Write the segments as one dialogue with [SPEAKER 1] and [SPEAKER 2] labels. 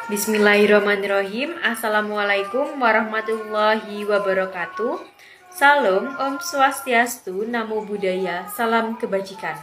[SPEAKER 1] Bismillahirrahmanirrahim. Assalamualaikum warahmatullahi wabarakatuh. Salam, Om Swastiastu, Namo Buddhaya, salam kebajikan.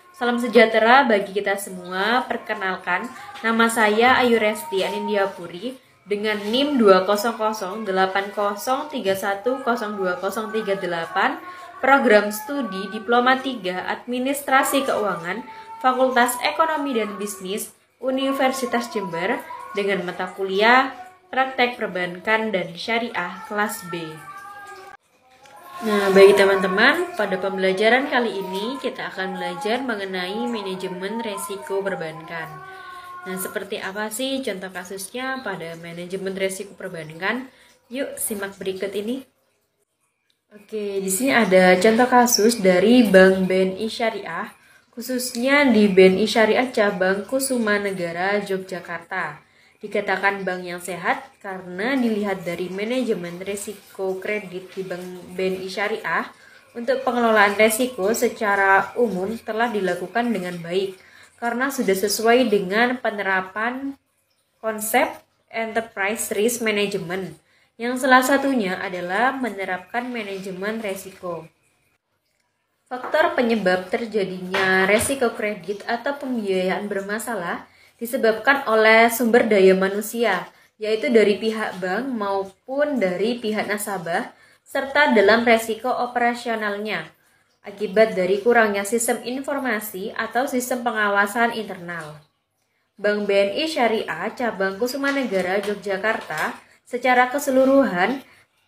[SPEAKER 1] Salam sejahtera bagi kita semua. Perkenalkan, nama saya Ayu Resti Anindya Puri dengan NIM 2008031020038, Program Studi Diploma 3 Administrasi Keuangan, Fakultas Ekonomi dan Bisnis, Universitas Jember, dengan mata kuliah Praktek Perbankan dan Syariah kelas B. Nah, bagi teman-teman, pada pembelajaran kali ini kita akan belajar mengenai manajemen resiko perbankan. Nah, seperti apa sih contoh kasusnya pada manajemen resiko perbankan? Yuk, simak berikut ini. Oke, di sini ada contoh kasus dari Bank BNI Syariah, khususnya di BNI Syariah Cabang Kusumanegara, Yogyakarta. Dikatakan bank yang sehat karena dilihat dari manajemen risiko kredit di Bank BNI Syariah. Untuk pengelolaan risiko secara umum telah dilakukan dengan baik karena sudah sesuai dengan penerapan konsep enterprise risk management, yang salah satunya adalah menerapkan manajemen risiko. Faktor penyebab terjadinya risiko kredit atau pembiayaan bermasalah disebabkan oleh sumber daya manusia, yaitu dari pihak bank maupun dari pihak nasabah, serta dalam resiko operasionalnya, akibat dari kurangnya sistem informasi atau sistem pengawasan internal. Bank BNI Syariah Cabang Kusumanegara, Yogyakarta, secara keseluruhan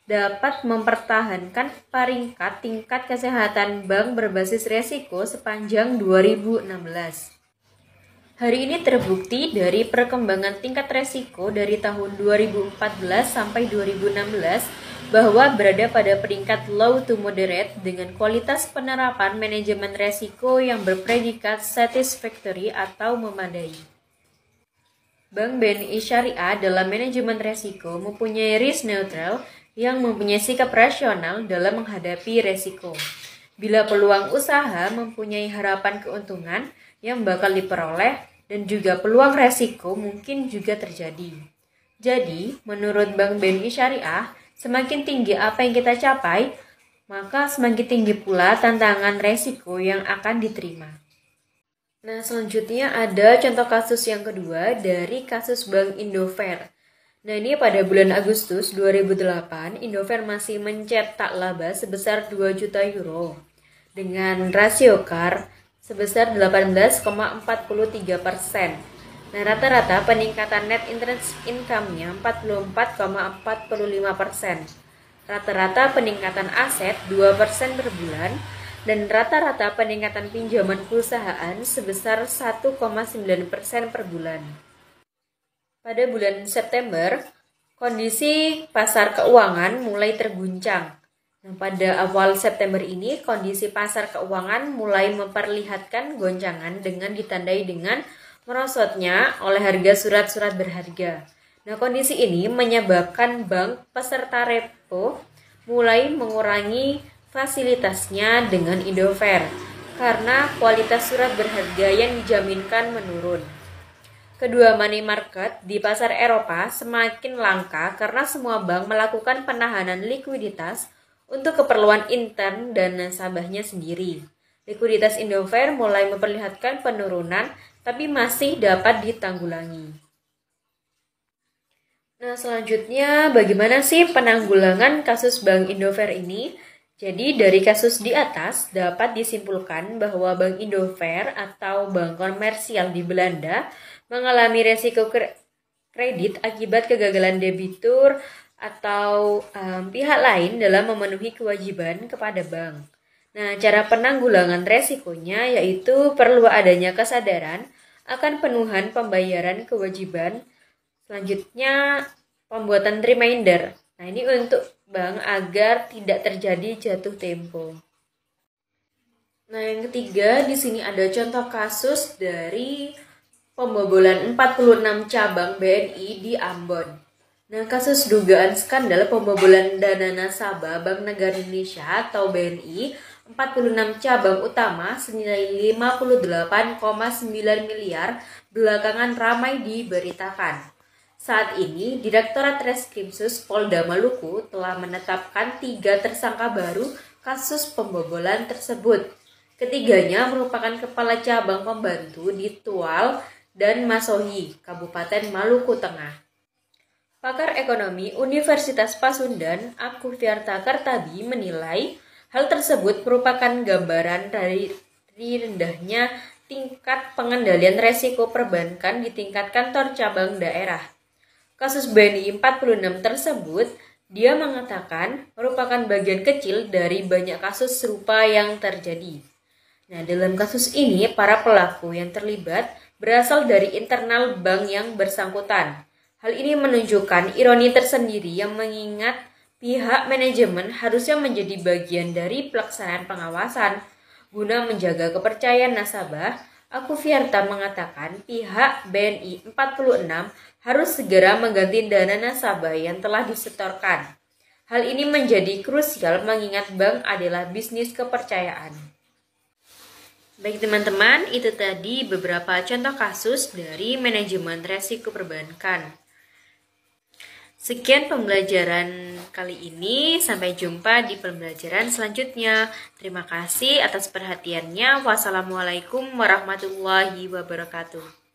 [SPEAKER 1] dapat mempertahankan peringkat tingkat kesehatan bank berbasis resiko sepanjang 2016. Hari ini terbukti dari perkembangan tingkat resiko dari tahun 2014 sampai 2016 bahwa berada pada peringkat low to moderate dengan kualitas penerapan manajemen resiko yang berpredikat satisfactory atau memadai. Bank BNI Syariah dalam manajemen resiko mempunyai risk neutral yang mempunyai sikap rasional dalam menghadapi resiko. Bila peluang usaha mempunyai harapan keuntungan yang bakal diperoleh dan juga peluang resiko mungkin juga terjadi. Jadi, menurut Bank BNI Syariah, semakin tinggi apa yang kita capai, maka semakin tinggi pula tantangan resiko yang akan diterima. Nah, selanjutnya ada contoh kasus yang kedua dari kasus Bank Indofair. Nah, ini pada bulan Agustus 2008, Indofair masih mencetak laba sebesar 2 juta euro dengan rasio CAR sebesar 18,43%. Nah, rata-rata peningkatan net interest income-nya 44,45%. Rata-rata peningkatan aset 2% per bulan dan rata-rata peningkatan pinjaman perusahaan sebesar 1,9% per bulan. Pada bulan September, kondisi pasar keuangan mulai terguncang. Pada awal September ini, kondisi pasar keuangan mulai memperlihatkan goncangan dengan ditandai dengan merosotnya oleh harga surat-surat berharga. Nah, kondisi ini menyebabkan bank peserta repo mulai mengurangi fasilitasnya dengan Indofair karena kualitas surat berharga yang dijaminkan menurun. Kedua money market di pasar Eropa semakin langka karena semua bank melakukan penahanan likuiditas untuk keperluan intern dan nasabahnya sendiri. Likuiditas Indofair mulai memperlihatkan penurunan, tapi masih dapat ditanggulangi. Nah, selanjutnya bagaimana sih penanggulangan kasus Bank Indofair ini? Jadi dari kasus di atas dapat disimpulkan bahwa Bank Indofair atau bank komersial di Belanda mengalami resiko kredit akibat kegagalan debitur atau pihak lain dalam memenuhi kewajiban kepada bank. Nah, cara penanggulangan resikonya yaitu perlu adanya kesadaran akan penuhan pembayaran kewajiban. Selanjutnya, pembuatan reminder. Nah, ini untuk bank agar tidak terjadi jatuh tempo. Nah, yang ketiga di sini ada contoh kasus dari pembobolan 46 cabang BNI di Ambon. Nah, kasus dugaan skandal pembobolan dana nasabah Bank Negara Indonesia atau BNI 46 cabang utama senilai 58,9 miliar belakangan ramai diberitakan. Saat ini, Direktorat Reskrimsus Polda Maluku telah menetapkan 3 tersangka baru kasus pembobolan tersebut. Ketiganya merupakan kepala cabang pembantu di Tual dan Masohi, Kabupaten Maluku Tengah. Pakar ekonomi Universitas Pasundan, Akuviarta Kartabi menilai hal tersebut merupakan gambaran dari rendahnya tingkat pengendalian resiko perbankan di tingkat kantor cabang daerah. Kasus BNI 46 tersebut, dia mengatakan, merupakan bagian kecil dari banyak kasus serupa yang terjadi. Nah, dalam kasus ini, para pelaku yang terlibat berasal dari internal bank yang bersangkutan. Hal ini menunjukkan ironi tersendiri yang mengingat pihak manajemen harusnya menjadi bagian dari pelaksanaan pengawasan. Guna menjaga kepercayaan nasabah, Akuviarta mengatakan pihak BNI 46 harus segera mengganti dana nasabah yang telah disetorkan. Hal ini menjadi krusial mengingat bank adalah bisnis kepercayaan. Baik teman-teman, itu tadi beberapa contoh kasus dari manajemen resiko perbankan. Sekian pembelajaran kali ini, sampai jumpa di pembelajaran selanjutnya. Terima kasih atas perhatiannya. Wassalamualaikum warahmatullahi wabarakatuh.